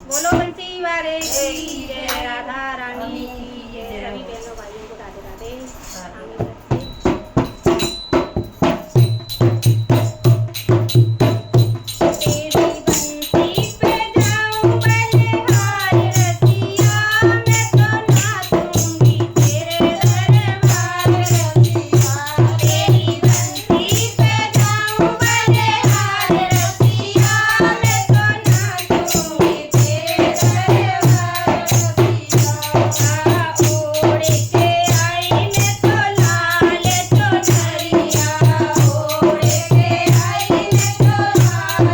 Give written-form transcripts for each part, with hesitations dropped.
बोलो बंसी वाले की जय, राधा रानी की जय। सभी बहनों भाइयों को राधे राधे। आगे बढ़ते। तेरी बंसी पे जाऊं बलिहार रसिया, मैं तो नाचूंगी तेरे दरबार रसिया। तेरी बंसी पे जाऊं बलिहार रसिया, मैं तो नाचूंगी तेरे दरबार रसिया। ओढ़ के आई मैं तो लाल चुनरिया, ओढ़ के आई मैं तो लाल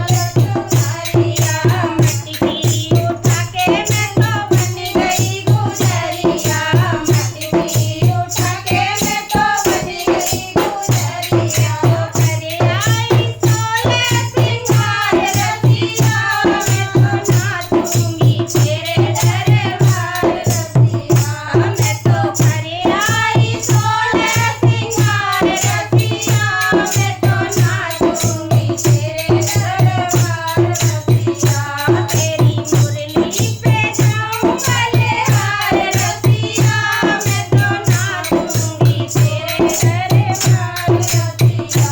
चुनरिया। मटकी उठा के मैं तो बन गई गुजरिया, मटकी उठा के मैं तो बन गई गुजरिया। करे आई सोलह सिंगार रसिया, मैं तो नाचूंगी तेरे दरबार रसिया। मैं तो करे आई सोलह सिंगार रसिया, मैं तो नाचूंगी तेरे दरबार रसिया। तेरी मुरली पे जाऊं बलिहार रसिया, मैं तो नाचूंगी तेरे दरबार रसिया।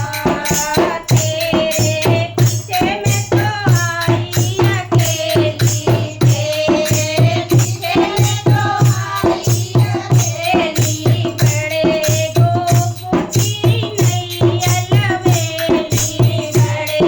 तेरे पीछे मैं तो आई अकेली, तेरे पीछे मैं तो आई अकेली। बड़े गोकुल की नैया लवेली, बड़े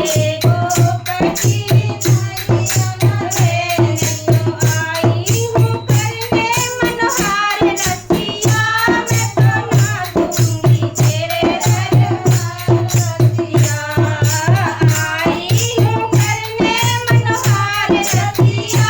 गोकुल की नैया लवेली। तो आई हूँ करने मनोहार रसिया, मैं तो नाचूंगी तेरे दरबार रसिया। आई हूँ करने मनोहार रसिया,